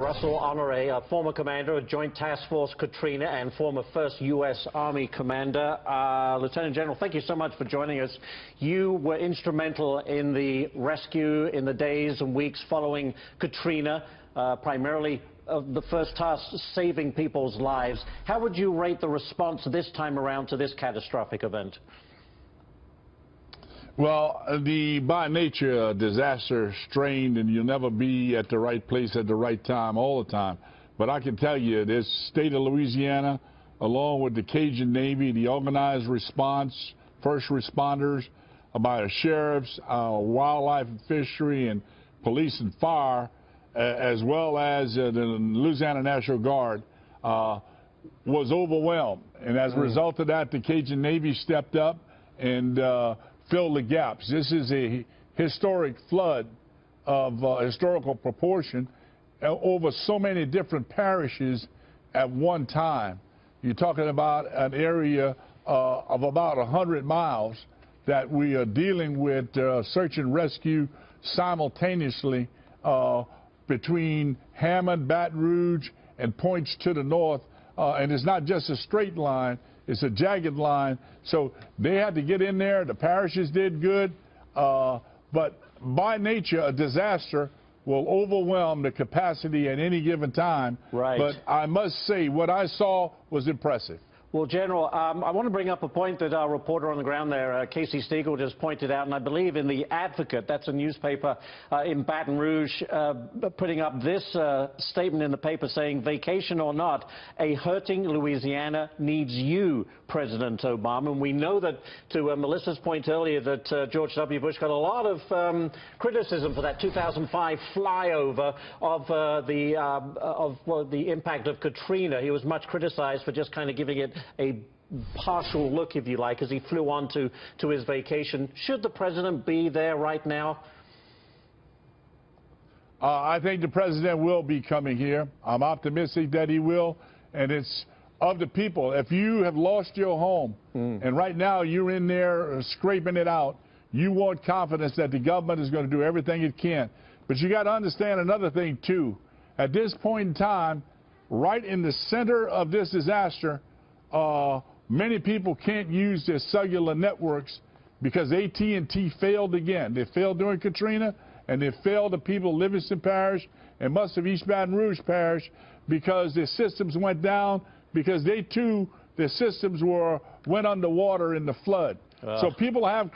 Russel Honore, a former commander of Joint Task Force Katrina and former first U.S. Army commander. Lieutenant General, thank you so much for joining us. You were instrumental in the rescue in the days and weeks following Katrina, primarily the first task, saving people's lives. How would you rate the response this time around to this catastrophic event? Well, by nature, disaster strained, and you'll never be at the right place at the right time all the time. But I can tell you, this state of Louisiana, along with the Cajun Navy, the organized response, first responders, by the sheriffs, wildlife and fishery, and police and fire, as well as the Louisiana National Guard, was overwhelmed. And as a result of that, the Cajun Navy stepped up and fill the gaps. This is a historic flood of historical proportion over so many different parishes at one time. You're talking about an area of about 100 miles that we are dealing with search and rescue simultaneously between Hammond, Baton Rouge, and points to the north. And it's not just a straight line. It's a jagged line, so they had to get in there. The parishes did good, but by nature, a disaster will overwhelm the capacity at any given time. Right. But I must say, what I saw was impressive. Well, General, I want to bring up a point that our reporter on the ground there, Casey Stiegel, just pointed out, and I believe in the Advocate, that's a newspaper in Baton Rouge, putting up this statement in the paper saying, vacation or not, a hurting Louisiana needs you, President Obama. And we know that, to Melissa's point earlier, that George W. Bush got a lot of criticism for that 2005 flyover of the impact of Katrina. He was much criticized for just kind of giving it a partial look, if you like, as he flew on to his vacation. Should the president be there right now? I think the president will be coming here. I'm optimistic that he will, and it's of the people. If you have lost your home and right now you're in there scraping it out, you want confidence that the government is going to do everything it can. But you got to understand another thing too. At this point in time, right in the center of this disaster, many people can't use their cellular networks because AT&T failed again. They failed during Katrina, and they failed the people of Livingston Parish and much of East Baton Rouge Parish because their systems went down, because they too, their systems went underwater in the flood. So people have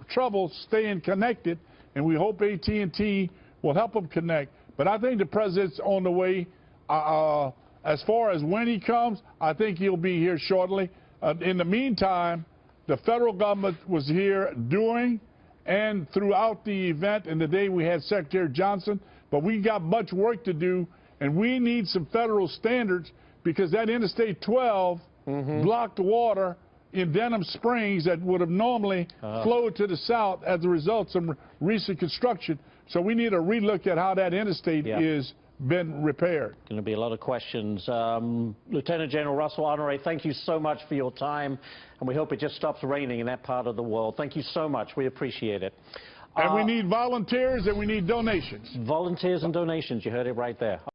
trouble staying connected, and we hope AT&T will help them connect. But I think the president's on the way. As far as when he comes, I think he'll be here shortly. In the meantime, the federal government was here during and throughout the event, and the day we had Secretary Johnson. But we got much work to do, and we need some federal standards because that Interstate 12 blocked water in Denham Springs that would have normally flowed to the south as a result of some recent construction. So we need a relook at how that interstate is been repaired. Going to be a lot of questions. Lieutenant General Russel Honore, thank you so much for your time, and we hope it just stops raining in that part of the world. Thank you so much. We appreciate it. And we need volunteers and we need donations. Volunteers and donations. You heard it right there.